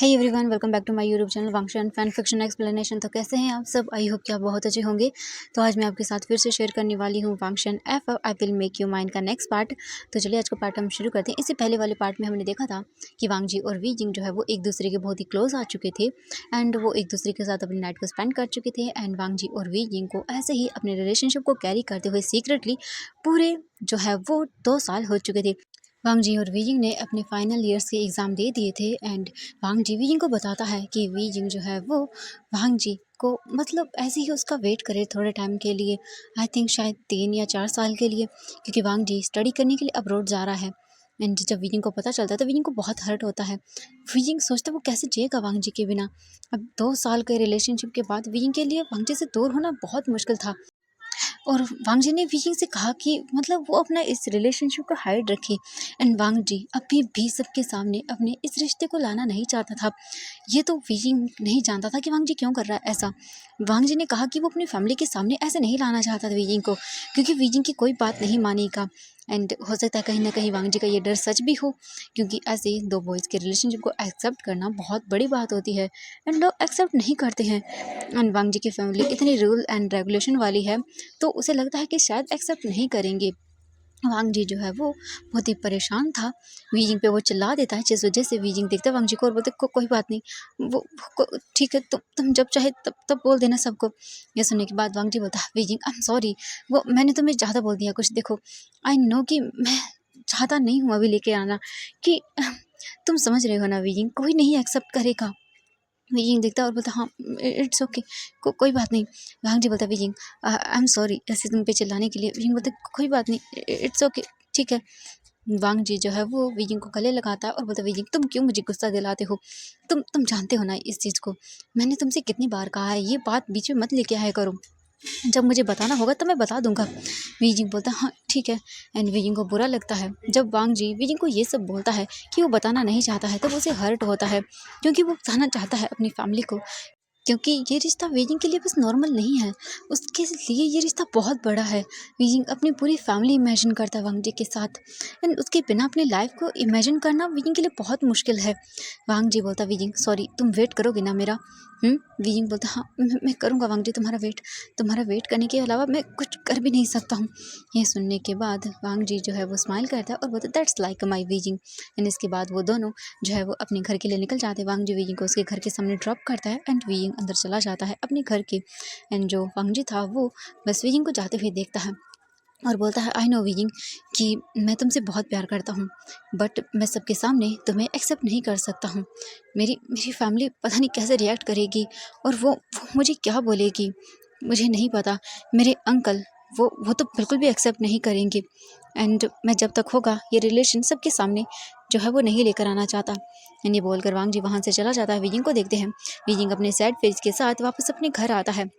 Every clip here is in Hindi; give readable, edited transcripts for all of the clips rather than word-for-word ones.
Hey everyone, welcome back to my YouTube channel Wangxian fan fiction explanation. तो कैसे हैं आप सब? आई होप कि आप बहुत अच्छे होंगे। तो आज मैं आपके साथ फिर से शेयर करने वाली हूँ वांगशन if I will make you mine का नेक्स्ट पार्ट। तो चलिए आज का पार्ट हम शुरू करते हैं। इससे पहले वाले पार्ट में हमने देखा था कि वांग जी और वी जिंग जो है वो एक दूसरे के बहुत ही क्लोज आ चुके थे एंड वो एक दूसरे के साथ अपनी नाइट को स्पेंड कर चुके थे। एंड वांग जी और वी जिंग को ऐसे ही अपने रिलेशनशिप को कैरी करते हुए सीक्रेटली पूरे जो है वो 2 साल हो चुके थे। वांग जी और वी जिंग ने अपने फाइनल ईयर्स के एग्ज़ाम दे दिए थे एंड वांग जी वी जिंग को बताता है कि वी जिंग जो है वो वांग जी को मतलब ऐसे ही उसका वेट करे थोड़े टाइम के लिए। आई थिंक शायद 3 या 4 साल के लिए, क्योंकि वांग जी स्टडी करने के लिए अब्रॉड जा रहा है। एंड जब वी जिंग को पता चलता है तो वी जिंग को बहुत हर्ट होता है। वी जिंग सोचता है वो कैसे जिएगा वांग जी के बिना। अब 2 साल के रिलेशनशिप के बाद वी जिंग के लिए वांग जी से दूर होना बहुत मुश्किल था। और वांग जी ने वीइंग से कहा कि मतलब वो अपना इस रिलेशनशिप को हाइड रखे। एंड वांग जी अभी भी सबके सामने अपने इस रिश्ते को लाना नहीं चाहता था। ये तो वीइंग नहीं जानता था कि वांग जी क्यों कर रहा है ऐसा। वांग जी ने कहा कि वो अपनी फैमिली के सामने ऐसे नहीं लाना चाहता था वीइंग को, क्योंकि वीइंग की कोई बात नहीं मानेगा। एंड हो सकता है कहीं ना कहीं वांग जी का ये डर सच भी हो, क्योंकि ऐसे दो बॉयज़ के रिलेशनशिप को एक्सेप्ट करना बहुत बड़ी बात होती है एंड लोग एक्सेप्ट नहीं करते हैं। एंड वांग जी की फैमिली इतनी रूल एंड रेगुलेशन वाली है तो उसे लगता है कि शायद एक्सेप्ट नहीं करेंगे। वांग जी जो है वो बहुत ही परेशान था। वीजिंग पे वो चिल्ला देता है, जिस वजह से वीजिंग देखता है वांग जी को और बोलते कोई बात नहीं, वो ठीक है, तुम जब चाहे तब बोल देना सबको। ये सुनने के बाद वांग जी बोलता है वीजिंग आई एम सॉरी, वो मैंने तुम्हें ज़्यादा बोल दिया कुछ। देखो आई नो कि मैं चाहता नहीं हूँ अभी लेके आना, कि तुम समझ रहे हो ना वीजिंग, कोई नहीं एक्सेप्ट करेगा। विजिंग देखता है और बोलता हाँ इट्स ओके, कोई बात नहीं। वांग जी बोलता है विजिंग आई एम सॉरी ऐसे तुम पे चिल्लाने के लिए। विजिंग बोलता कोई बात नहीं, इट्स ओके, ठीक है। वांग जी जो है वो विजिंग को गले लगाता है और बोलता है विजिंग तुम क्यों मुझे गुस्सा दिलाते हो? तुम जानते हो ना इस चीज़ को, मैंने तुमसे कितनी बार कहा है ये बात बीच में मत लेके आया करो, जब मुझे बताना होगा तब मैं बता दूंगा। वीजिंग बोलता है हाँ ठीक है। एंड वीजिंग को बुरा लगता है जब वांग जी वीजिंग को ये सब बोलता है कि वो बताना नहीं चाहता है, तब उसे हर्ट होता है, क्योंकि वो बताना चाहता है अपनी फैमिली को। क्योंकि ये रिश्ता वीजिंग के लिए बस नॉर्मल नहीं है, उसके लिए ये रिश्ता बहुत बड़ा है। वीजिंग अपनी पूरी फैमिली इमेजिन करता है वांग जी के साथ एंड उसके बिना अपनी लाइफ को इमेजिन करना वीजिंग के लिए बहुत मुश्किल है। वांग जी बोलता वीजिंग सॉरी तुम वेट करोगे ना मेरा? वीजिंग बोलता हाँ मैं करूँगा वांग जी तुम्हारा वेट करने के अलावा मैं कुछ कर भी नहीं सकता हूँ। ये सुनने के बाद वांग जी जो है वो स्माइल करता है और बोलता that's like my wheezing. And इसके बाद वो दोनों जो है वो अपने घर के लिए निकल जाते हैं। वांग जी वीजिंग को उसके घर के सामने ड्रॉप करता है एंड वीजिंग अंदर चला जाता है अपने घर के। एंड जो वांग जी था वो बस वीजिंग को जाते हुए देखता है और बोलता है आई नो वीजिंग कि मैं तुमसे बहुत प्यार करता हूँ, बट मैं सबके सामने तुम्हें एक्सेप्ट नहीं कर सकता हूँ। मेरी मेरी फैमिली पता नहीं कैसे रिएक्ट करेगी और वो मुझे क्या बोलेगी, मुझे नहीं पता। मेरे अंकल वो तो बिल्कुल भी एक्सेप्ट नहीं करेंगे एंड मैं जब तक होगा ये रिलेशन सबके सामने जो है वो नहीं लेकर आना चाहता। एंड ये बोलकर वांग जी वहाँ से चला जाता है। वीजिंग को देखते हैं, वीजिंग अपने सैड फेस के साथ वापस अपने घर आता है।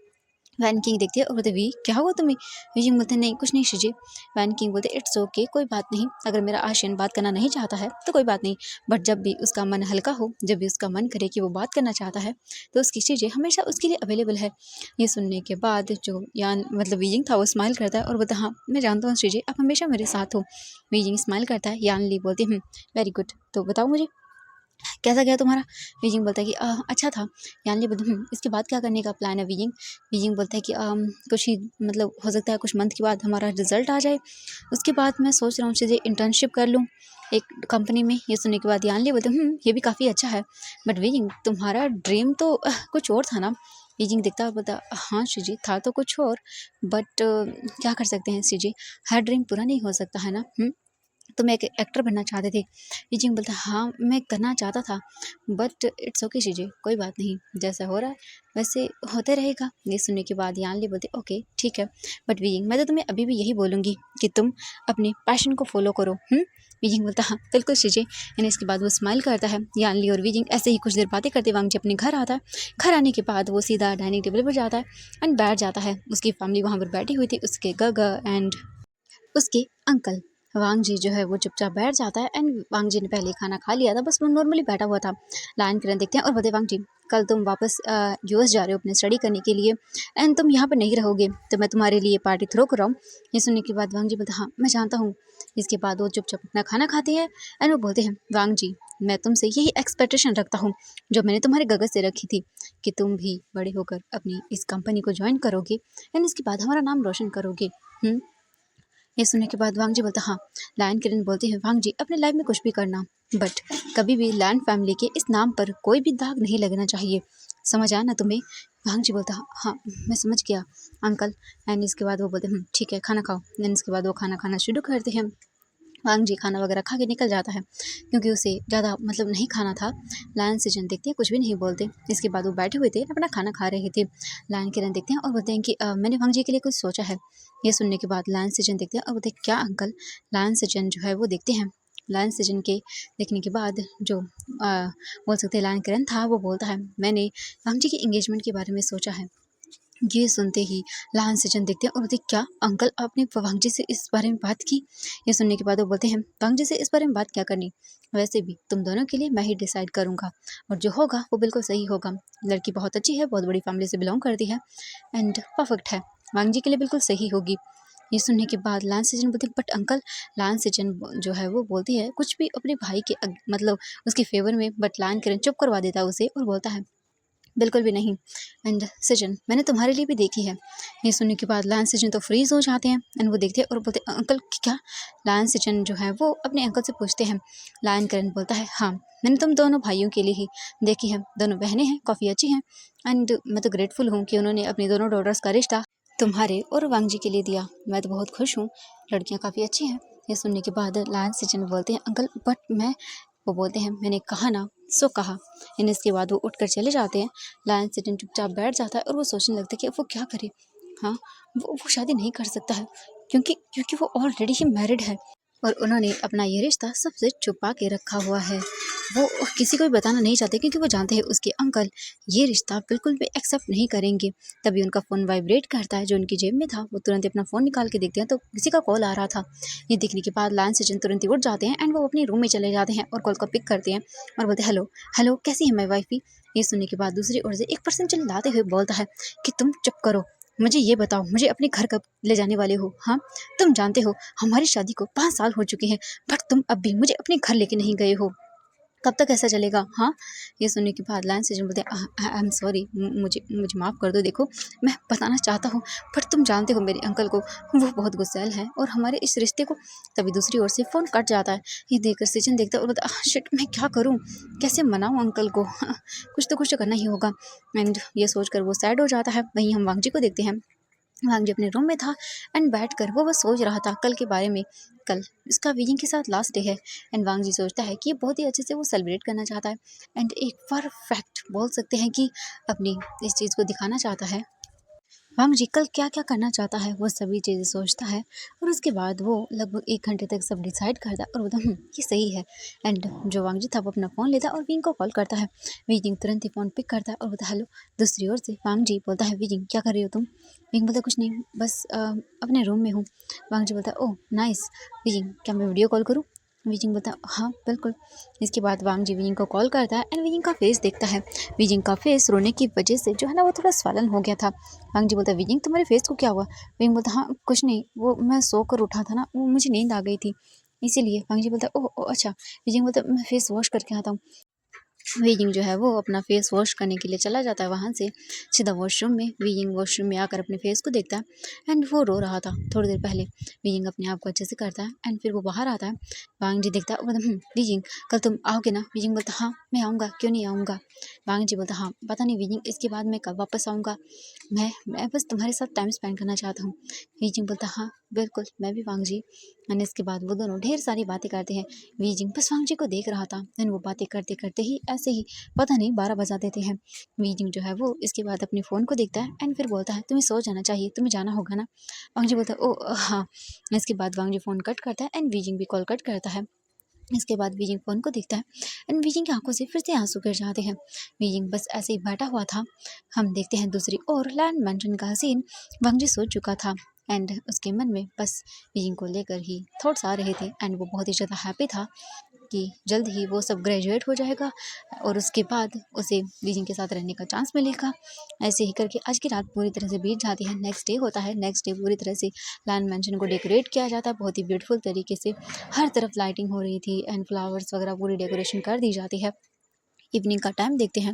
वैन किंग देखती है और बोलते वी क्या हुआ तुम्हें? वीजिंग बोलते नहीं कुछ नहीं शीजिए। वैन किंग बोलते इट्स ओके, कोई बात नहीं, अगर मेरा आशियन बात करना नहीं चाहता है तो कोई बात नहीं, बट जब भी उसका मन हल्का हो, जब भी उसका मन करे कि वो बात करना चाहता है तो उसकी चीज़ें हमेशा उसके लिए अवेलेबल है। ये सुनने के बाद जो यान मतलब वीजिंग था वो स्माइल करता है और बोलता हाँ मैं जानता हूँ शीजिए आप हमेशा मेरे साथ हो। वीजिंग स्माइल करता है। यान ली बोलती वेरी गुड, तो बताओ मुझे कैसा गया तुम्हारा? वीजिंग बोलता है कि अच्छा था। यानली बोलती इसके बाद क्या करने का प्लान है वीजिंग? वीजिंग बोलता है कि कुछ ही मतलब हो सकता है कुछ मंथ के बाद हमारा रिजल्ट आ जाए, उसके बाद मैं सोच रहा हूँ सीधे इंटर्नशिप कर लूँ एक कंपनी में। ये सुनने के बाद यानली बोलते ये भी काफ़ी अच्छा है, बट वीजिंग तुम्हारा ड्रीम तो कुछ और था ना? वीजिंग देखता और बोलता हाँ शिजी था तो कुछ और, बट क्या कर सकते हैं शिजी, हर ड्रीम पूरा नहीं हो सकता है ना। तुम एक एक्टर बनना चाहते थे। वीजिंग बोलता हाँ मैं करना चाहता था, बट इट्स ओके शीजिए, कोई बात नहीं, जैसा हो रहा है वैसे होते रहेगा। ये सुनने के बाद यानली बोलते ओके ठीक है, बट वीजिंग मैं तो तुम्हें अभी भी यही बोलूँगी कि तुम अपने पैशन को फॉलो करो। वीजिंग बोलता हाँ बिल्कुल शीजिए। यानी इसके बाद वो स्माइल करता है। यानली और वीजिंग ऐसे ही कुछ देर बातें करते वांग जी अपने घर आता है। घर आने के बाद वो सीधा डाइनिंग टेबल पर जाता है एंड बैठ जाता है। उसकी फैमिली वहाँ पर बैठी हुई थी, उसके गगा एंड उसके अंकल। वांग जी जो है वो चुपचाप बैठ जाता है एंड वांग जी ने पहले खाना खा लिया था, बस वो नॉर्मली बैठा हुआ था। लायन किरण देखते हैं और बोलते वांग जी कल तुम वापस यूएस जा रहे हो अपने स्टडी करने के लिए एंड तुम यहाँ पर नहीं रहोगे, तो मैं तुम्हारे लिए पार्टी थ्रो कर रहा हूँ। ये सुनने के बाद वांग जी बोलते हाँ मैं जानता हूँ। इसके बाद वो चुपचाप अपना खाना खाते हैं एंड वो बोलते हैं वांग जी मैं तुमसे यही एक्सपेक्टेशन रखता हूँ जो मैंने तुम्हारे गगन से रखी थी कि तुम भी बड़े होकर अपनी इस कंपनी को ज्वाइन करोगे एंड इसके बाद हमारा नाम रोशन करोगे। ये सुनने के बाद वांग जी बोलता हाँ। लायन किरण बोलती है वांग जी अपने लाइफ में कुछ भी करना बट कभी भी लैंड फैमिली के इस नाम पर कोई भी दाग नहीं लगना चाहिए, समझ आया ना तुम्हें। वांग जी बोलता हाँ मैं समझ गया अंकल। एंड इसके बाद वो बोलते ठीक है खाना खाओ। एंड इसके बाद वो खाना खाना शुरू करते हैं। वांग जी खाना वगैरह खा के निकल जाता है क्योंकि उसे ज़्यादा मतलब नहीं खाना था। लायन से जन देखते हैं कुछ भी नहीं बोलते। इसके बाद वो बैठे हुए थे अपना खाना खा रहे थे। लायन किरण देखते हैं और बोलते हैं कि मैंने वांग जी के लिए कुछ सोचा है। ये सुनने के बाद लायन से जन देखते हैं और बोलते हैं क्या अंकल। लायन से जन जो है वो देखते हैं। लायन से जन के देखने के बाद जो बोल सकते हैं लायन किरण था वो बोलता है मैंने वांग जी की एंगेजमेंट के बारे में सोचा है। ये सुनते ही लायन से जन देखते हैं और बोलते क्या अंकल आपने वांग जी से इस बारे में बात की। ये सुनने के बाद वो बोलते हैं वांग जी से इस बारे में बात क्या करनी, वैसे भी तुम दोनों के लिए मैं ही डिसाइड करूंगा और जो होगा वो बिल्कुल सही होगा। लड़की बहुत अच्छी है, बहुत बड़ी फैमिली से बिलोंग करती है एंड परफेक्ट है, वांग जी के लिए बिल्कुल सही होगी। ये सुनने के बाद लायन से जन बोलते बट अंकल। लायन से जन जो है वो बोलती है कुछ भी अपने भाई के मतलब उसके फेवर में, बट लायन किरण चुप करवा देता है उसे और बोलता है बिल्कुल भी नहीं। एंड सजन मैंने तुम्हारे लिए भी देखी है। ये सुनने के बाद लायन सजन तो फ्रीज हो जाते हैं एंड वो देखते हैं और बोलते अंकल क्या। लायन सजन जो है वो अपने अंकल से पूछते हैं। लायन करण बोलता है हाँ मैंने तुम दोनों भाइयों के लिए ही देखी है, दोनों बहनें हैं, काफ़ी अच्छी हैं एंड मैं तो ग्रेटफुल हूँ कि उन्होंने अपनी दोनों डॉटर्स का रिश्ता तुम्हारे और वांग जी के लिए दिया। मैं तो बहुत खुश हूँ, लड़कियाँ काफ़ी अच्छी हैं। ये सुनने के बाद लायन सजन बोलते हैं अंकल बट मैं, वो बोलते हैं मैंने कहा ना सो कहा। एंड इसके बाद वो उठकर चले जाते हैं। लायन सिटन चुपचाप बैठ जाता है और वो सोचने लगता है कि अब वो क्या करे। हाँ वो शादी नहीं कर सकता है क्योंकि क्योंकि वो ऑलरेडी ही मैरिड है और उन्होंने अपना ये रिश्ता सबसे छुपा के रखा हुआ है। वो किसी को भी बताना नहीं चाहते क्योंकि वो जानते हैं उसके अंकल ये रिश्ता बिल्कुल भी एक्सेप्ट नहीं करेंगे। तभी उनका फ़ोन वाइब्रेट करता है जो उनकी जेब में था। वो तुरंत अपना फ़ोन निकाल के देखते हैं तो किसी का कॉल आ रहा था। ये देखने के बाद लायन सचिन तुरंत ही उठ जाते हैं एंड वो अपने रूम में चले जाते हैं और कॉल को पिक करते हैं और बोलते हेलो हेलो कैसी है माई वाइफी। ये सुनने के बाद दूसरी ओर से एक पर्सन चिल्लाते हुए बोलता है कि तुम चुप करो, मुझे ये बताओ मुझे अपने घर कब ले जाने वाले हो। हाँ तुम जानते हो हमारी शादी को 5 साल हो चुके हैं बट तुम अब भी मुझे अपने घर लेके नहीं गए हो, कब तक ऐसा चलेगा। हाँ ये सुनने के बाद लायन सजन बोलते आई एम सॉरी, मुझे मुझे माफ़ कर दो। देखो मैं बताना चाहता हूँ पर तुम जानते हो मेरे अंकल को, वो बहुत गुस्सैल है और हमारे इस रिश्ते को। तभी दूसरी ओर से फ़ोन कट जाता है। ये देखकर सचिन देखता है और बोलता शिट मैं क्या करूँ, कैसे मनाऊँ अंकल को। कुछ तो करना ही होगा। एंड ये सोचकर वो सैड हो जाता है। वहीं हम वांग जी को देखते हैं। वांग जी अपने रूम में था एंड बैठकर वो बस सोच रहा था कल के बारे में। कल इसका विजिंग के साथ लास्ट डे है एंड वांग जी सोचता है कि ये बहुत ही अच्छे से वो सेलिब्रेट करना चाहता है एंड एक परफेक्ट बोल सकते हैं कि अपनी इस चीज़ को दिखाना चाहता है। वांग जी कल क्या क्या करना चाहता है वो सभी चीज़ें सोचता है और उसके बाद वो लगभग 1 घंटे तक सब डिसाइड करता है और बोलता ये सही है। एंड जो वांग जी था वो अपना फ़ोन लेता है और विंग को कॉल करता है। विंग तुरंत ही फ़ोन पिक करता है और बोलता हेलो। दूसरी ओर से वांग जी बोलता है विंग क्या कर रही हो तुम। विंग बोलता कुछ नहीं बस अपने रूम में हूँ। वांग जी बोलता ओह नाइस। विंग क्या मैं वीडियो कॉल करूँ। विजिंग बोलता हाँ बिल्कुल। इसके बाद वांग जी विजिंग को कॉल करता है एंड विजिंग का फेस देखता है। विजिंग का फेस रोने की वजह से जो है ना वो थोड़ा स्वलन हो गया था। वांग जी बोलता है विजिंग तुम्हारे फेस को क्या हुआ। विजिंग बोलता हाँ कुछ नहीं, वो मैं सो कर उठा था ना, वो मुझे नींद आ गई थी इसीलिए। वांग जी बोलता ओह अच्छा। विजिंग बोलता मैं फेस वॉश करके आता हूँ। विजिंग जो है वो अपना फेस वॉश करने के लिए चला जाता है वहाँ से सीधा वॉशरूम में। विजिंग वॉशरूम में आकर अपने फेस को देखता है एंड वो रो रहा था थोड़ी देर पहले। विजिंग अपने आप को अच्छे से करता है एंड फिर वो बाहर आता है। वांग जी देखता है बोलता विजिंग कल तुम आओगे ना। विजिंग बोलता हाँ मैं आऊँगा, क्यों नहीं आऊँगा। वांग जी बोलता हाँ पता नहीं विजिंग इसके बाद मैं कब वापस आऊँगा, मैं बस तुम्हारे साथ टाइम स्पेंड करना चाहता हूँ। विजिंग बोलता हाँ बिल्कुल मैं भी वांग जी। एंड इसके बाद वो दोनों ढेर सारी बातें करते हैं। विजिंग बस वांग जी को देख रहा था एंड वो बातें करते करते ही ऐसे ही पता नहीं 12 बजा देते हैं। विजिंग जो है वो इसके बाद अपने फ़ोन को देखता है एंड फिर बोलता है तुम्हें सो जाना चाहिए, तुम्हें जाना होगा ना। वांग जी बोलता है ओ हाँ। इसके बाद वांग जी फ़ोन कट करता है एंड विजिंग भी कॉल कट करता है। इसके बाद विजिंग फ़ोन को देखता है एंड विजिंग की आंखों से फिर से आंसू गिर जाते हैं। विजिंग बस ऐसे ही बैठा हुआ था। हम देखते हैं दूसरी ओर लैंड मैंशन का सीन। वांग जी सो चुका था एंड उसके मन में बस विजिंग को लेकर ही थॉट्स आ रहे थे एंड वो बहुत ही ज़्यादा हैप्पी था। कि जल्द ही वो सब ग्रेजुएट हो जाएगा और उसके बाद उसे बीजिंग के साथ रहने का चांस मिलेगा। ऐसे ही करके आज की रात पूरी तरह से बीत जाती है। नेक्स्ट डे होता है। नेक्स्ट डे पूरी तरह से लैंड मैंशन को डेकोरेट किया जाता है बहुत ही ब्यूटीफुल तरीके से। हर तरफ लाइटिंग हो रही थी एंड फ्लावर्स वगैरह पूरी डेकोरेशन कर दी जाती है। इवनिंग का टाइम देखते हैं।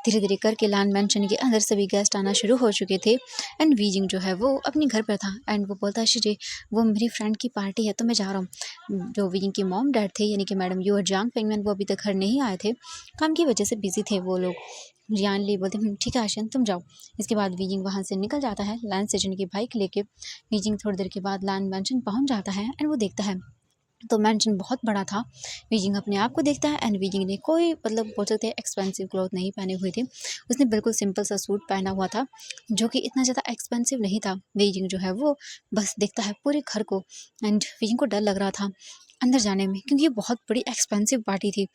धीरे धीरे करके लैंड मैंशन के अंदर सभी गेस्ट आना शुरू हो चुके थे एंड वीजिंग जो है वो अपने घर पर था एंड वो बोलता है शिजे वो मेरी फ्रेंड की पार्टी है तो मैं जा रहा हूँ। जो वीजिंग की मॉम डैड थे यानी कि मैडम यू और जांग पेंगमैन वो अभी तक घर नहीं आए थे, काम की वजह से बिजी थे वो लोग। जियान ली बोलते ठीक है आशियन तुम जाओ। इसके बाद वीजिंग वहाँ से निकल जाता है लैंड सेजन की बाइक लेके। वीजिंग थोड़ी देर के बाद लैंड मैंशन पहुँच जाता है एंड वो देखता है तो मैंशन बहुत बड़ा था। वीजिंग अपने आप को देखता है एंड वीजिंग ने कोई मतलब बोल सकते हैं एक्सपेंसिव क्लॉथ नहीं पहने हुए थे। उसने बिल्कुल सिंपल सा सूट पहना हुआ था जो कि इतना ज़्यादा एक्सपेंसिव नहीं था। वीजिंग जो है वो बस देखता है पूरे घर को एंड वीजिंग को डर लग रहा था अंदर जाने में क्योंकि ये बहुत बड़ी एक्सपेंसिव पार्टी थी।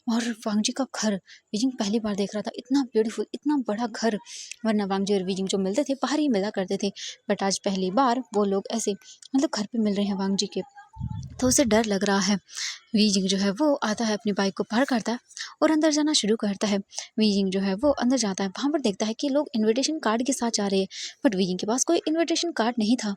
और वांगजी का घर वीजिंग पहली बार देख रहा था, इतना ब्यूटीफुल इतना बड़ा घर। वरना वांगजी और वीजिंग जो मिलते थे बाहर ही मिला करते थे, बट आज पहली बार वो लोग ऐसे मतलब घर पे मिल रहे हैं वांगजी के। तो उसे डर लग रहा है। वीजिंग जो है वो आता है अपनी बाइक को पार करता है और अंदर जाना शुरू करता है। वीजिंग जो है वो अंदर जाता है, वहाँ पर देखता है कि लोग इनविटेशन कार्ड के साथ जा रहे हैं बट वीजिंग के पास कोई इनविटेशन कार्ड नहीं था।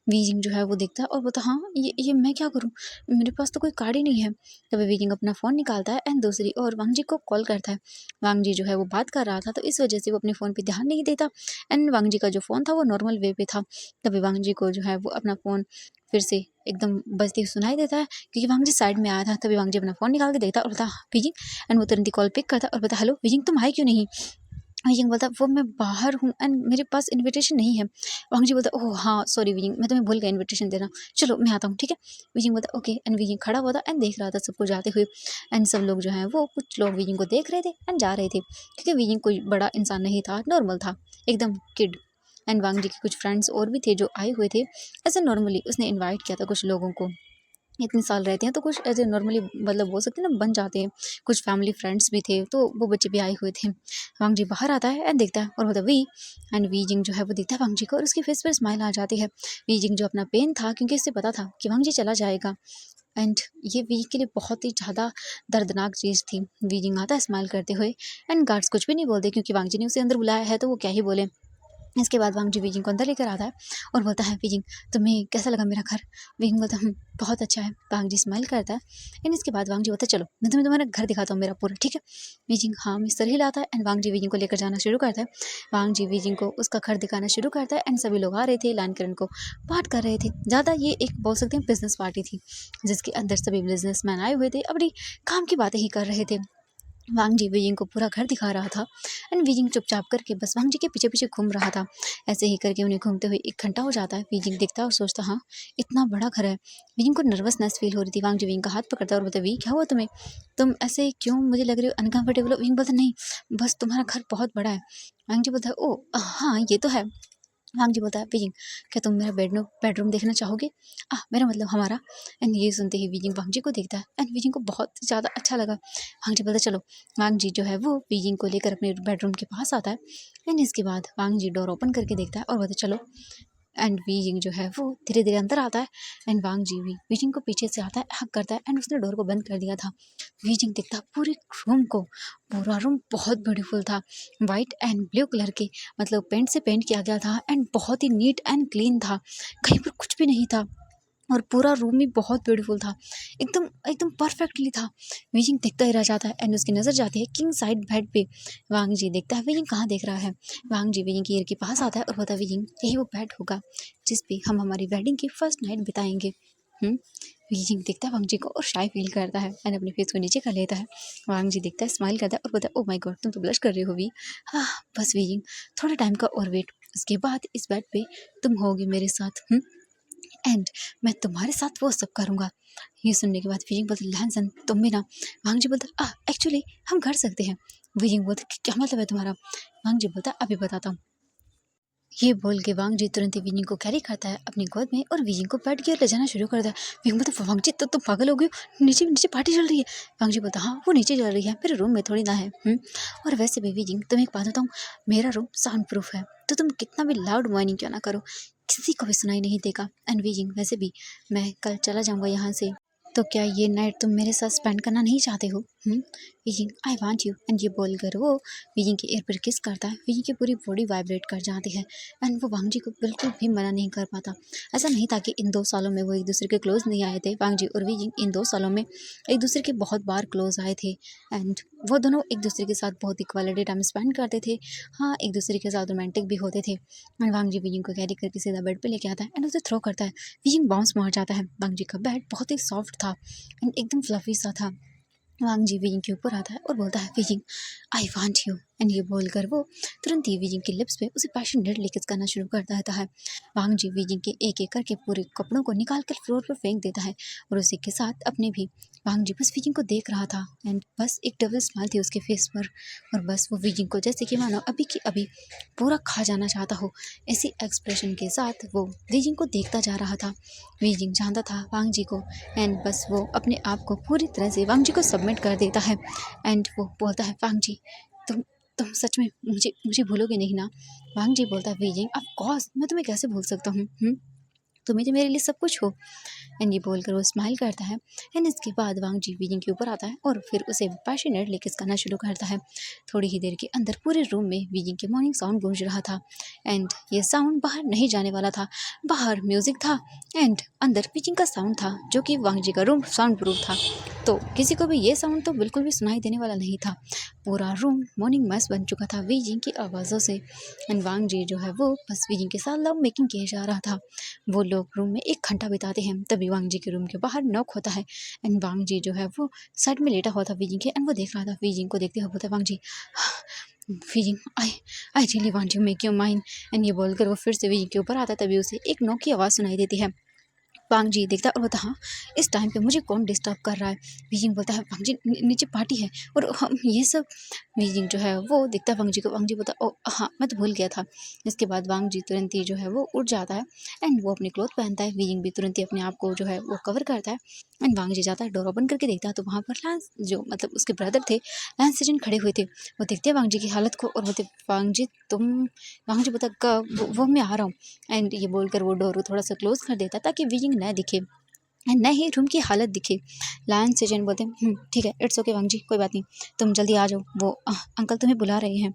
वीजिंग जो है वो देखता है और बोलता हाँ ये मैं क्या करूँ, मेरे पास तो कोई कार्ड ही नहीं है। तभी वीजिंग अपना फ़ोन निकालता है एंड दूसरी और वांगजी को कॉल करता है। वांगजी जो है वो बात कर रहा था तो इस वजह से वो अपने फ़ोन पर ध्यान नहीं देता एंड वांगजी का जो फ़ोन था वो नॉर्मल वे पे था। तभी वांगजी को जो है वो अपना फ़ोन फिर से एकदम बजते हुए सुनाई देता है क्योंकि वांगजी साइड में आया था। तभी वांगजी अपना फ़ोन निकाल के देखता और बोलता विजिंग एंड वो तुरंत ही कॉल पिक करता और बोलता हेलो विजिंग तुम आए क्यों नहीं। विजिंग बोलता वो मैं बाहर हूँ एंड मेरे पास इनविटेशन नहीं है। वांगजी बोलता ओह हाँ सॉरी विजिंग मैं तुम्हें भूल गया इनविटेशन देना, चलो मैं आता हूँ ठीक है। विजिंग बोलता ओके एंड विजिंग खड़ा हुआ था एंड देख रहा था सबको जाते हुए एंड सब लोग जो है वो कुछ लोग विजिंग को देख रहे थे एंड जा रहे थे क्योंकि विजिंग कोई बड़ा इंसान नहीं था, नॉर्मल था एकदम किड। एंड वांगजी के कुछ फ्रेंड्स और भी थे जो आए हुए थे। ऐसे नॉर्मली उसने इनवाइट किया था कुछ लोगों को। इतने साल रहते हैं तो कुछ ऐसे नॉर्मली मतलब बोल सकते हैं ना बन जाते हैं। कुछ फैमिली फ्रेंड्स भी थे तो वो बच्चे भी आए हुए थे। वांगजी बाहर आता है एंड देखता है और बोलता वी एंड वीजिंग जो है वो देखता है वांगजी को और उसके फेस पर स्माइल आ जाती है। वीजिंग जो अपना पेन था क्योंकि इससे पता था कि वांगजी चला जाएगा एंड ये वी के लिए बहुत ही ज़्यादा दर्दनाक चीज़ थी। वीजिंग आता है स्माइल करते हुए एंड गार्ड्स कुछ भी नहीं बोलते क्योंकि वांगजी ने उसे अंदर बुलाया है तो वो क्या ही बोले। इसके बाद वांगजी वीजिंग को अंदर लेकर आता है और बोलता है वीजिंग तुम्हें कैसा लगा मेरा घर। वीजिंग बोलता बहुत अच्छा है। वांगजी स्माइल करता है एंड इसके बाद वांगजी बोलता है चलो मैं तुम्हें तुम्हारा घर दिखाता हूँ मेरा पूरा ठीक है। वीजिंग हाँ मिस्टर हिलाता है एंड वांगजी वीजिंग को लेकर जाना शुरू करता है। वांगजी वीजिंग को उसका घर दिखाना शुरू करता है एंड सभी लोग आ रहे थे लाइन किरण को बात कर रहे थे। ज़्यादा ये एक बोल सकते हैं बिजनेस पार्टी थी जिसके अंदर सभी बिजनेसमैन आए हुए थे अपनी काम की बातें ही कर रहे थे। वांगजी वीजिंग को पूरा घर दिखा रहा था एंड वीजिंग चुपचाप करके बस वांगजी के पीछे पीछे घूम रहा था। ऐसे ही करके उन्हें घूमते हुए 1 घंटा हो जाता है। वीजिंग देखता है और सोचता हाँ इतना बड़ा घर है। वीजिंग को नर्वसनेस फील हो रही थी। वांगजी वीजिंग का हाथ पकड़ता है और बोलता वी क्या हुआ तुम्हें, तुम ऐसे क्यों मुझे लग रही हो अनकंफर्टेबल हो। वीजिंग बोलता नहीं बस तुम्हारा घर बहुत बड़ा है। वांगजी बोलता है ओ हाँ ये तो है। वांगजी बोलता है वीजिंग क्या तुम मेरा बेडरूम देखना चाहोगे, मेरा मतलब हमारा। एंड ये सुनते ही वीजिंग वांगजी को देखता है एंड वीजिंग को बहुत ज़्यादा अच्छा लगा। वांगजी बोलता है चलो। वांगजी जो है वो वीजिंग को लेकर अपने बेडरूम के पास आता है एंड इसके बाद वांगजी डोर ओपन करके देखता है और बोलता है चलो। एंड वीजिंग जो है वो धीरे धीरे अंदर आता है एंड वांगजी भी वीजिंग को पीछे से आता है हक करता है एंड उसने डोर को बंद कर दिया था। वीजिंग देखता है पूरे रूम को, पूरा रूम बहुत ब्यूटीफुल था। वाइट एंड ब्लू कलर के मतलब पेंट से पेंट किया गया था एंड बहुत ही नीट एंड क्लीन था, कहीं पर कुछ भी नहीं था और पूरा रूम भी बहुत ब्यूटीफुल था, एकदम एकदम परफेक्टली था। वीजिंग देखता ही रह जाता है एंड उसकी नज़र जाती है किंग साइड बेड पे। वांगजी देखता है वीजिंग कहाँ देख रहा है। वांगजी वीजिंग की ईयर के पास आता है और बोलता है वीजिंग यही वो बेड होगा जिस पे हम हमारी वेडिंग की फर्स्ट नाइट बिताएंगे। वीजिंग देखता है वांगजी को और शाय फील करता है एंड अपने फेस को नीचे कर लेता है। वांगजी देखता है स्माइल करता है और बोलता है ओ माय गॉड तुम तो ब्लश कर रहे हो वी। हाँ बस वीजिंग थोड़ा टाइम का और वेट, उसके बाद इस बेड पे तुम होगी मेरे साथ एंड मैं तुम्हारे साथ वो सब करूँगा। ये सुनने के बाद वीजिंग बोलता लहसन तुम भी ना। वांगजी बोलता एक्चुअली हम कर सकते हैं। वीजिंग बोलता क्या मतलब है तुम्हारा। वांगजी बोलता अभी बताता हूँ। ये बोल के वांगजी तुरंत ही वीजिंग को कैरी करता है अपनी गोद में और वीजिंग को बेड की ओर ले जाना शुरू करता है। वीजिंग बोलता वांगजी तो तुम पागल हो गई हो, नीचे नीचे पार्टी चल रही है। वांगजी बोलता हाँ वो नीचे चल रही है मेरे रूम में थोड़ी ना है। और वैसे भी वीजिंग तुम्हें एक बात बताऊँ, मेरा रूम साउंड प्रूफ है तो तुम कितना भी लाउड व्हाइनिंग क्यों ना करो किसी को भी सुनाई नहीं देगा। एंड वीजिंग वैसे भी मैं कल चला जाऊँगा यहाँ से तो क्या ये नाइट तुम मेरे साथ स्पेंड करना नहीं चाहते हो? Wheezing I want you and ये बोलकर वो विजिंग के ईयर पर किस करता है। विजिंग की पूरी बॉडी वाइब्रेट कर जाती है एंड वो वांग जी को बिल्कुल भी मना नहीं कर पाता। ऐसा नहीं था कि इन 2 सालों में वो एक दूसरे के क्लोज नहीं आए थे। वांग जी और विजिंग इन 2 सालों में एक दूसरे के बहुत बार क्लोज आए थे एंड वो दोनों एक दूसरे के साथ बहुत ही क्वालिटी टाइम स्पेंड करते थे। हाँ, एक दूसरे के साथ रोमांटिक भी होते थे एंड वांग जी विजिंग को कैरी करके सीधा बेड पे लेके आता है एंड उसे थ्रो करता है। विजिंग बाउंस मार जाता है। वांग जी का बेड बहुत ही सॉफ्ट था एंड एकदम फ्लफी सा था। वांग जी विजिंग के ऊपर आता है और बोलता है wheezing I want you and ये बोलकर वो तुरंत ही विजिंग के लिप्स पे उसे पैशनेटली किस करना शुरू कर देता है। वांग जी विजिंग के एक करके पूरे कपड़ों को निकाल कर फ्लोर पर फेंक देता है और उसी के साथ अपने भी। वांग जी बस विजिंग को देख रहा था एंड बस एक डबल स्माइल थी उसके फेस पर और बस वो विजिंग को जैसे कि मानो अभी की अभी पूरा खा जाना चाहता हो, ऐसी एक्सप्रेशन के साथ वो विजिंग को देखता जा रहा था। विजिंग जानता था वांग जी को एंड बस वो अपने आप को पूरी तरह से वांग जी को सबमिट कर देता है एंड वो बोलता है वांग जी तुम तुम सच में मुझे मुझे भूलोगे नहीं ना? वांग जी बोलता है विजिंग ऑफ कोर्स मैं तुम्हें कैसे भूल सकता हूँ। तुम्हें तो मेरे लिए सब कुछ हो एंड ये बोलकर वो स्माइल करता है एंड इसके बाद वांग जी विजिंग के ऊपर आता है और फिर उसे पैशनेटली किस करना शुरू करता है। थोड़ी ही देर के अंदर पूरे रूम में विजिंग के मॉर्निंग साउंड गूंज रहा था एंड ये साउंड बाहर नहीं जाने वाला था। बाहर म्यूजिक था एंड अंदर विजिंग का साउंड था जो कि वांग जी का रूम साउंड प्रूफ था, तो किसी को भी ये साउंड तो बिल्कुल भी सुनाई देने वाला नहीं था। पूरा रूम मॉर्निंग मैस बन चुका था विजिंग की आवाज़ों से एंड वांग जी जो है वो बस विजिंग के साथ लव मेकिंग किया जा रहा था। वो लोग रूम में 1 घंटा बिताते हैं तभी वांग जी के रूम के बाहर नॉक होता है एंड वांग जी जो है वो साइड में लेटा हुआ था विजिंग के एंड वो देख रहा था। विजिंग को देखते हुए बोलता है वांग जी विजिंग I I really want you make your mind and ये बोलकर वो फिर से विजिंग के ऊपर आता है। तभी उसे एक नॉक की आवाज़ सुनाई देती है। वांग जी देखता और बोलता हाँ इस टाइम पे मुझे कौन डिस्टर्ब कर रहा है। विजिंग बोलता है वांग जी नीचे पार्टी है और हम ये सब। विजिंग जो है वो देखता है वांग जी को। वांग जी बोलता ओ हाँ मैं तो भूल गया था। इसके बाद वांग जी तुरंत ही जो है वो उठ जाता है एंड वो अपनी क्लोथ पहनता है। विजिंग भी तुरंत ही अपने आप को जो है वो कवर करता है एंड वांग जी जाता है डोर ओपन करके देखता है तो वहाँ पर लांस जो मतलब उसके ब्रदर थे लांस सेजन खड़े हुए थे। वो देखते हैं वांग जी की हालत को और बोलते वांग जी तुम। वांग जी बोलता कब वो मैं आ रहा हूँ एंड ये बोलकर वो डोर थोड़ा सा क्लोज कर देता ताकि विजिंग न दिखे एंड न ही रूम की हालत दिखे। लायन सेजन बोलते हैं ठीक है इट्स ओके वांग जी कोई बात नहीं तुम जल्दी आ जाओ वो अंकल तुम्हें बुला रहे हैं।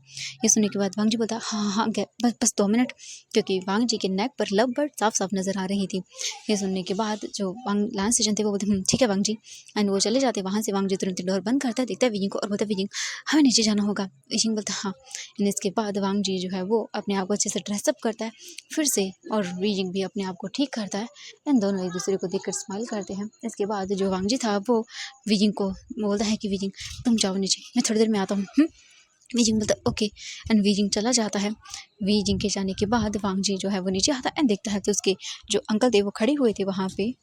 ये सुनने के बाद वांग जी बोलता हाँ हाँ बस बस 2 मिनट, क्योंकि वांग जी के नेक पर लव बर्ड साफ साफ नजर आ रही थी। ये सुनने के बाद जो लायन सेजन थे वो बोलते ठीक है वांग जी एंड वो चले जाते। वहाँ से वांग जी तुरंत डोर बंद करता है, देखता है विजिंग को और बोलता है विजिंग हमें नीचे जाना होगा। विजिंग बोलता हाँ एंड इसके बाद वांग जी जो है वो अपने आप को अच्छे से ड्रेसअप करता है फिर से और विजिंग भी अपने आप को ठीक करता है एंड दोनों एक दूसरे को देखकर स्माइल करते हैं। इसके बाद जो वांग जी था वो विजिंग को बोलता है कि विजिंग तुम जाओ नीचे मैं थोड़ी देर में आता हूँ। विजिंग बोलता है ओके एंड विजिंग चला जाता है। विजिंग के जाने के बाद वांग जी जो है वो नीचे आता है एंड देखता है तो उसके जो अंकल थे वो खड़े हुए थे वहाँ पे।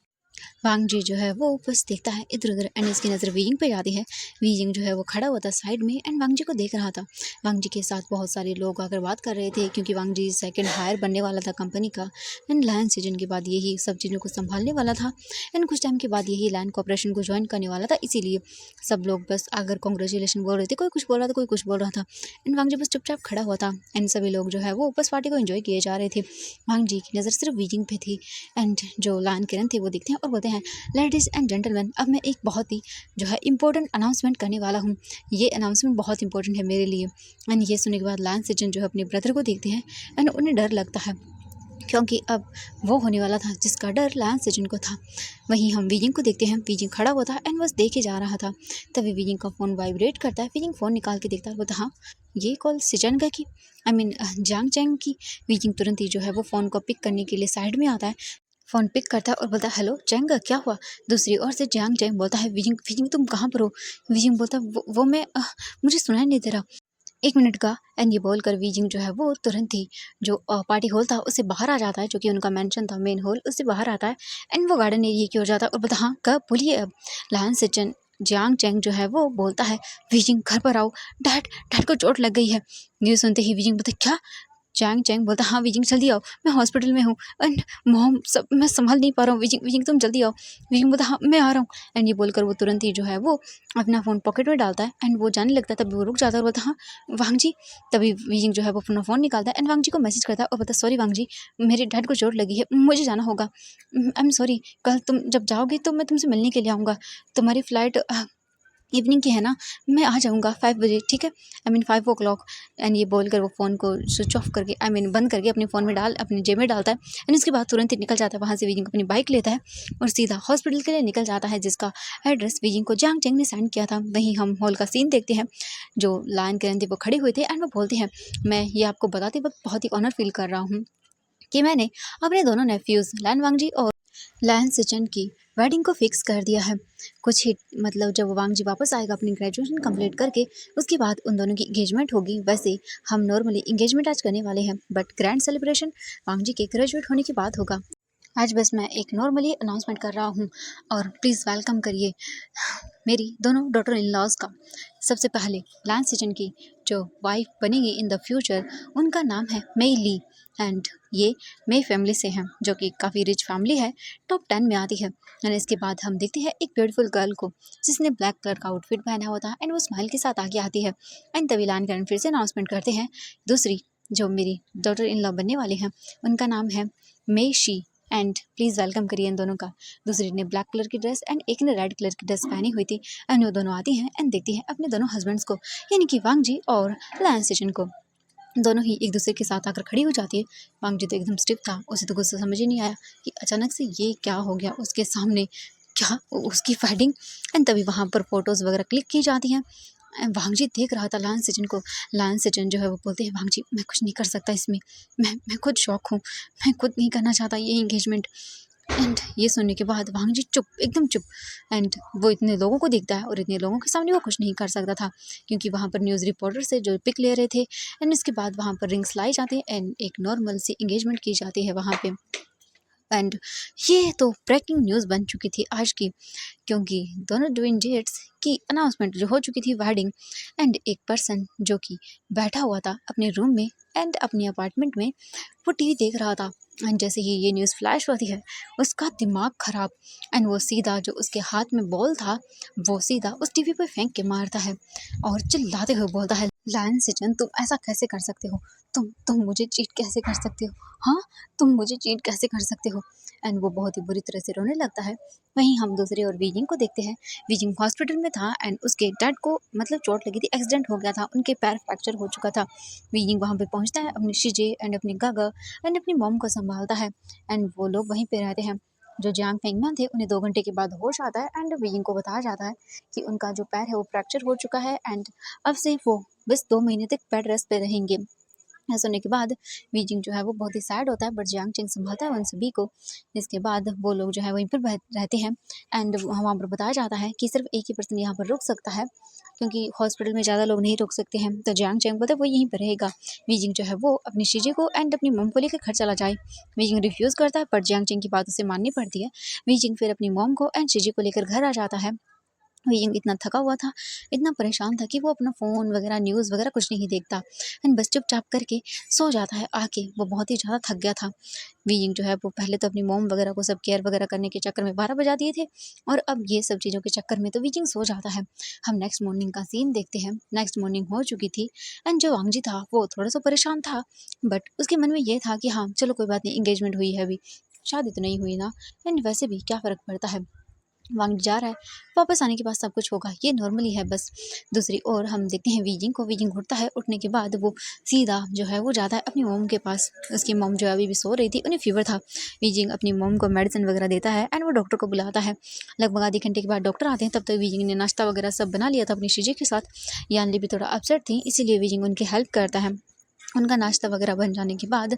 वांग जी जो है वो बस देखता है इधर उधर एंड इसकी नज़र वीजिंग पे जाती है। वीजिंग जो है वो खड़ा हुआ था साइड में एंड वांग जी को देख रहा था। वांग जी के साथ बहुत सारे लोग आकर बात कर रहे थे क्योंकि वांग जी सेकंड हायर बनने वाला था कंपनी का एंड लायन सीजन के बाद यही सब चीज़ों को संभालने वाला था एंड कुछ टाइम के बाद यही लायन कॉर्पोरेशन को ज्वाइन करने वाला था। इसीलिए सब लोग बस आकर कॉन्ग्रेचुलेशन बोल रहे थे, कोई कुछ बोल रहा था कोई कुछ बोल रहा था एंड वांग जी बस चुपचाप खड़ा हुआ था एंड सभी लोग जो है वो बस पार्टी को एंजॉय किए जा रहे थे। वांग जी की नज़र सिर्फ वीजिंग पे थी एंड जो लायन किरण थे वो दिखते हैं और बोलते हैं लेडीज़ एंड जेंटलमैन अब मैं एक बहुत ही जो है इम्पोर्टेंट अनाउंसमेंट करने वाला हूँ। ये अनाउंसमेंट बहुत इंपॉर्टेंट है मेरे लिए। एंड ये सुनने के बाद लायन सेजन जो है अपने ब्रदर को देखते हैं एंड उन्हें डर लगता है क्योंकि अब वो होने वाला था जिसका डर लायन सेजन को था। वहीं हम वीजिंग को देखते हैं। वीजिंग खड़ा हुआ था एंड बस देखे जा रहा था। तभी वीजिंग का फ़ोन वाइब्रेट करता है। वीजिंग फ़ोन निकाल के देखता है, बोलता हाँ ये कॉल सिजनगा की आई मीन जांग चैंग की। वीजिंग तुरंत ही जो है वो फ़ोन को पिक करने के लिए साइड में आता है। फ़ोन पिक करता है और बोलता है हेलो चैंग क्या हुआ। दूसरी ओर से जांग चैंग बोलता है विजिंग विजिंग तुम कहाँ पर हो। विजिंग बोलता है वो मैं मुझे सुनाई नहीं दे रहा, 1 मिनट का। एंड ये बोलकर विजिंग जो है वो तुरंत ही जो पार्टी हॉल था उससे बाहर आ जाता है, जो कि उनका मेंशन था मेन हॉल, उससे बाहर आता है एंड वो गार्डन एरिया की ओर जाता है और बोलता हाँ कब बोलिए। अब लायन सेचन जियांग चैंग जो है वो बोलता है विजिंग घर पर आओ, डैड डैड को चोट लग गई है। ये सुनते ही विजिंग बोलता क्या चैंग चैंग बोलता हाँ वीजिंग जल्दी आओ, मैं हॉस्पिटल में हूँ एंड मॉम सब मैं संभाल नहीं पा रहा हूँ, वीजिंग वीजिंग तुम जल्दी आओ। वीजिंग बोलता हाँ मैं आ रहा हूँ। एंड ये बोलकर वो तुरंत ही जो है वो अपना फ़ोन पॉकेट में डालता है एंड वो जाने लगता है। तभी वो रुक जाता है और बोलता हाँ वांग जी। तभी वीजिंग जो है वो अपना फ़ोन निकालता है एंड वांग जी को मैसेज करता है और बोलता सॉरी वांग जी, मेरे डैड को चोट लगी है, मुझे जाना होगा, आई एम सॉरी, कल तुम जब जाओगे तो मैं तुमसे मिलने के लिए आऊँगा, तुम्हारी फ़्लाइट इवनिंग की है ना, मैं आ जाऊँगा 5 बजे, ठीक है, आई मीन 5 o'clock। एंड ये बोलकर वो फ़ोन को स्विच ऑफ करके आई मीन बंद करके अपने फ़ोन में डाल अपनी जेब में डालता है एंड उसके बाद तुरंत ही निकल जाता है वहाँ से। वीजिंग अपनी बाइक लेता है और सीधा हॉस्पिटल के लिए निकल जाता है, जिसका एड्रेस वीजिंग को जांग चेंग ने सेंड किया था। वहीं हम हॉल का सीन देखते हैं। जो लायन किरण थी वो खड़े हुए थे एंड वो बोलते हैं मैं ये आपको बताते वक्त बहुत ही ऑनर फील कर रहा हूँ कि मैंने अपने दोनों नेफ्यूज़ लैन वांगजी और लैन सिचन की वेडिंग को फिक्स कर दिया है। कुछ ही मतलब जब वांगजी वापस आएगा अपनी ग्रेजुएशन कंप्लीट करके, उसके बाद उन दोनों की इंगेजमेंट होगी। वैसे हम नॉर्मली इंगेजमेंट आज करने वाले हैं, बट ग्रैंड सेलिब्रेशन वांगजी के ग्रेजुएट होने के बाद होगा। आज बस मैं एक नॉर्मली अनाउंसमेंट कर रहा हूँ और प्लीज़ वेलकम करिए मेरी दोनों डॉटर इन लॉज का। सबसे पहले लैन सिचन की जो वाइफ बनेगी इन द फ्यूचर, उनका नाम है मेई ली एंड ये मेई फैमिली से हैं, जो कि काफ़ी रिच फैमिली है, टॉप 10 में आती है। एंड इसके बाद हम देखते हैं एक ब्यूटीफुल गर्ल को जिसने ब्लैक कलर का आउटफिट पहना होता है एंड वो स्माइल के साथ आगे आती है। एंड तभी लैन करन फिर से अनाउंसमेंट करते हैं दूसरी जो मेरी डॉटर इन लॉ बनने वाली हैं, उनका नाम है Mei Shi and please welcome करिए इन दोनों का। दूसरी ने ब्लैक कलर की ड्रेस एंड एक ने रेड कलर की ड्रेस पहनी हुई थी एंड वो दोनों आती हैं एंड देखती हैं अपने दोनों हस्बैंड्स को, यानी कि वांग जी और लैन सिचन को। दोनों ही एक दूसरे के साथ आकर खड़ी हो जाती है। वांग जी तो एकदम स्टिफ था, उसे तो गुस्सा समझ ही नहीं आया कि अचानक से ये क्या हो गया उसके सामने, क्या उसकी फाइटिंग। एंड तभी वहाँ पर फोटोज़ वगैरह क्लिक की जाती हैं। वांग जी देख रहा था लायन सिचन को। लायन सिचन जो है वो बोलते हैं वांग जी मैं कुछ नहीं कर सकता इसमें, मैं खुद शौक हूँ, मैं खुद नहीं करना चाहता ये इंगेजमेंट। एंड ये सुनने के बाद वांग जी चुप, एकदम चुप। एंड वो इतने लोगों को देखता है और इतने लोगों के सामने वो कुछ नहीं कर सकता था, क्योंकि वहाँ पर न्यूज़ रिपोर्टर से जो पिक ले रहे थे एंड उसके बाद वहाँ पर रिंग्स लाई जाती है एंड एक नॉर्मल सी इंगेजमेंट की जाती है वहाँ पे। एंड ये तो ब्रेकिंग न्यूज़ बन चुकी थी आज की, क्योंकि दोनों ट्विन जेट्स की अनाउंसमेंट जो हो चुकी थी वेडिंग। एंड एक पर्सन जो कि बैठा हुआ था अपने रूम में एंड अपने अपार्टमेंट में, वो टीवी देख रहा था एंड जैसे ही ये न्यूज़ फ्लैश होती है उसका दिमाग ख़राब एंड वो सीधा जो उसके हाथ में बॉल था वो सीधा उस टीवी पे फेंक के मारता है और चिल्लाते हुए बोलता है लायन सिचन तुम ऐसा कैसे कर सकते हो, तुम मुझे चीट कैसे कर सकते हो, हाँ तुम मुझे चीट कैसे कर सकते हो। एंड वो बहुत ही बुरी तरह से रोने लगता है। वहीं हम दूसरी ओर वीजिंग को देखते हैं। वीजिंग हॉस्पिटल में था एंड उसके डैड को मतलब चोट लगी थी, एक्सीडेंट हो गया था, उनके पैर फ्रैक्चर हो चुका था। वीजिंग वहाँ पे पहुँचता है, अपनी शीजे एंड अपनी गागा एंड अपनी मॉम को संभालता है एंड वो लोग वहीं पे रहते हैं। जो जियांग फेंगमैन थे उन्हें 2 घंटे के बाद होश आता है एंड वीजिंग को बताया जाता है कि उनका जो पैर है वो फ्रैक्चर हो चुका है एंड अब से वो बस 2 महीने तक बेड रेस्ट पे रहेंगे। ऐसा होने के बाद वीजिंग जो है वो बहुत ही सैड होता है, बट जियांग चेंग संभालता है उन सभी को। इसके बाद वो लोग जो है वहीं पर रहते हैं एंड वहाँ पर बताया जाता है कि सिर्फ एक ही पर्सन यहाँ पर रुक सकता है, क्योंकि हॉस्पिटल में ज़्यादा लोग नहीं रुक सकते हैं। तो जियांग चेंग बोलते वो यहीं पर रहेगा। वीजिंग जो है वो अपनी शीजे को एंड अपनी मॉम को लेकर घर चला जाए। वीजिंग रिफ्यूज़ करता है, पर जियांग चेंग की बात उसे माननी पड़ती है। वीजिंग फिर अपनी मॉम को एंड शीजे को लेकर घर आ जाता है। वीइंग इतना थका हुआ था, इतना परेशान था कि वो अपना फ़ोन वगैरह न्यूज़ वगैरह कुछ नहीं देखता एंड बस चुपचाप करके सो जाता है आके। वो बहुत ही ज़्यादा थक गया था। वीइंग जो है वो पहले तो अपनी मॉम वगैरह को सब केयर वगैरह करने के चक्कर में 12 बजा दिए थे और अब ये सब चीज़ों के चक्कर में तो वीइंग सो जाता है। हम नेक्स्ट मॉर्निंग का सीन देखते हैं। नेक्स्ट मॉर्निंग हो चुकी थी एंड जो वांगजी था वो थोड़ा-सा परेशान था, बट उसके मन में ये था कि हाँ, चलो कोई बात नहीं, एंगेजमेंट हुई है अभी, शादी तो नहीं हुई ना एंड वैसे भी क्या फ़र्क पड़ता है। वांग जा रहा है, वापस आने के बाद सब कुछ होगा, ये नॉर्मली है बस। दूसरी ओर हम देखते हैं वीजिंग को। वीजिंग उठता है, उठने के बाद वो सीधा जो है वो जाता है अपनी मॉम के पास। उसकी मॉम जो है अभी भी सो रही थी, उन्हें फीवर था। वीजिंग अपनी मॉम को मेडिसिन वगैरह देता है एंड वो डॉक्टर को बुलाता है। लगभग आधे घंटे के बाद डॉक्टर आते हैं। तब तक वीजिंग ने नाश्ता वगैरह सब बना लिया था अपनी शीजे के साथ। यानली भी थोड़ा अपसेट थी, इसीलिए वीजिंग उनकी हेल्प करता है। उनका नाश्ता वगैरह बन जाने के बाद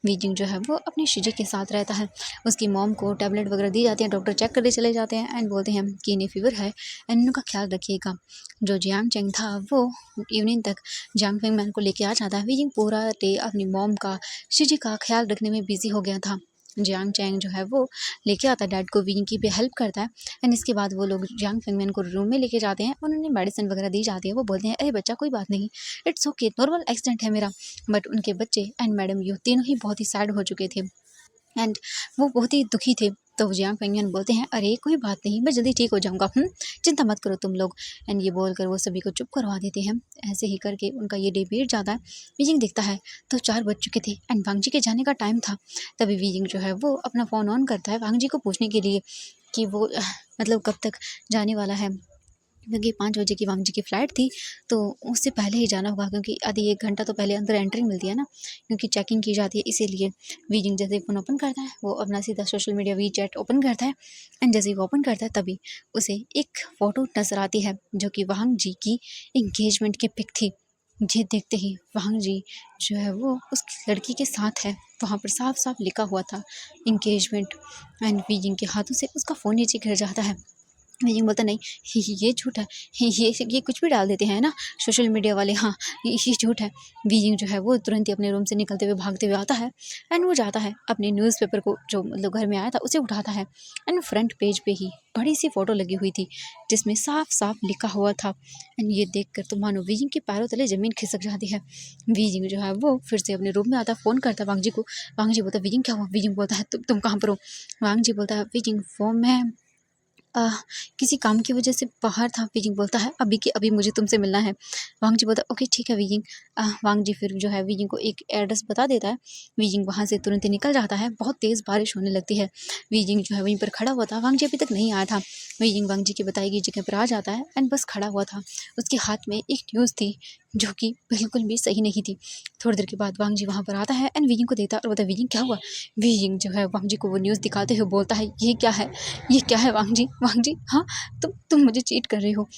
वीजिंग जो है वो अपनी शीजे के साथ रहता है। उसकी मॉम को टैबलेट वगैरह दी जाती है, डॉक्टर चेक करके चले जाते हैं एंड बोलते हैं कि इन्हें फीवर है एंड इनका ख्याल रखिएगा। जो जियांग चेंग था वो इवनिंग तक जियांग फेंगमैन को लेके आ जाता है। वीजिंग पूरा डे अपनी मॉम का, शीजे का ख्याल रखने में बिजी हो गया था। जियांग चैंग जो है वो लेके आता है डैड को, विंग की भी हेल्प करता है। एंड इसके बाद वो लोग जियांग फेंगमिन को रूम में लेके जाते हैं, उन्होंने मेडिसिन वगैरह दी जाती है। वो बोलते हैं अरे बच्चा कोई बात नहीं, इट्स ओके, नॉर्मल एक्सीडेंट है मेरा। बट उनके बच्चे एंड मैडम यू तीनों ही बहुत ही सैड हो चुके थे एंड वो बहुत ही दुखी थे। तो जियांग फेंगमिन बोलते हैं अरे कोई बात नहीं, मैं जल्दी ठीक हो जाऊंगा, चिंता मत करो तुम लोग। एंड ये बोलकर वो सभी को चुप करवा देते हैं। ऐसे ही करके उनका ये डे बीत जाता है। वीजिंग देखता है तो 4 बज चुके थे एंड वांग जी के जाने का टाइम था। तभी वीजिंग जो है वो अपना फ़ोन ऑन करता है वांग जी को पूछने के लिए कि वो मतलब कब तक जाने वाला है, क्योंकि 5 बजे की वांग जी की फ़्लाइट थी, तो उससे पहले ही जाना होगा, क्योंकि आधी 1 घंटा तो पहले अंदर एंट्री मिलती है ना, क्योंकि चेकिंग की जाती है इसीलिए। वीजिंग जैसे ही फ़ोन ओपन करता है वो अपना सीधा social media WeChat open करता है एंड जैसे ही वो ओपन करता है तभी उसे एक फ़ोटो नज़र आती है जो कि वांग जी की एंगेजमेंट की पिक थी। ये देखते ही वांग जी जो है वो उस लड़की के साथ है, वहाँ पर साफ साफ लिखा हुआ था एंगेजमेंट। एंड वीजिंग के हाथों से उसका फ़ोन नीचे गिर जाता है। वीजिंग बोलता नहीं, ये झूठ है, ये कुछ भी डाल देते हैं ना सोशल मीडिया वाले, हाँ ये झूठ है। वीजिंग जो है वो तुरंत ही अपने रूम से निकलते हुए भागते हुए आता है एंड वो जाता है अपने न्यूज़पेपर को जो मतलब घर में आया था उसे उठाता है एंड फ्रंट पेज पे ही बड़ी सी फ़ोटो लगी हुई थी जिसमें साफ साफ लिखा हुआ था। एंड ये देख कर तो मानो वीजिंग के पैरों तले ज़मीन खिसक जाती है। वीजिंग जो है वो फिर से अपने रूम में आता है, फ़ोन करता है वांग जी को। वांग जी बोलता है वीजिंग क्या हुआ? वीजिंग बोलता है तुम कहाँ पर हो? वांग जी बोलता है वीजिंग वो मैं किसी काम की वजह से बाहर था। वीजिंग बोलता है अभी के अभी मुझे तुमसे मिलना है। वांग जी बोलता है ओके ठीक है वीजिंग। वांग जी फिर जो है वीजिंग को एक एड्रेस बता देता है। वीजिंग वहाँ से तुरंत ही निकल जाता है। बहुत तेज़ बारिश होने लगती है। वीजिंग जो है वहीं पर खड़ा हुआ था, वांग जी अभी तक नहीं आया था। वीजिंग वांग जी की बताई गई जगह पर आ जाता है एंड बस खड़ा हुआ था। उसके हाथ में एक न्यूज़ थी जो कि बिल्कुल भी सही नहीं थी। थोड़ी देर के बाद वांग जी वहाँ पर आता है एंड वीजिंग को देखता है और बोलता है वीजिंग क्या हुआ? वीजिंग जो है वांग जी को वो न्यूज़ दिखाते हुए बोलता है ये क्या है, ये क्या है वांग जी? वांग जी हाँ, तुम मुझे चीट कर रहे हो।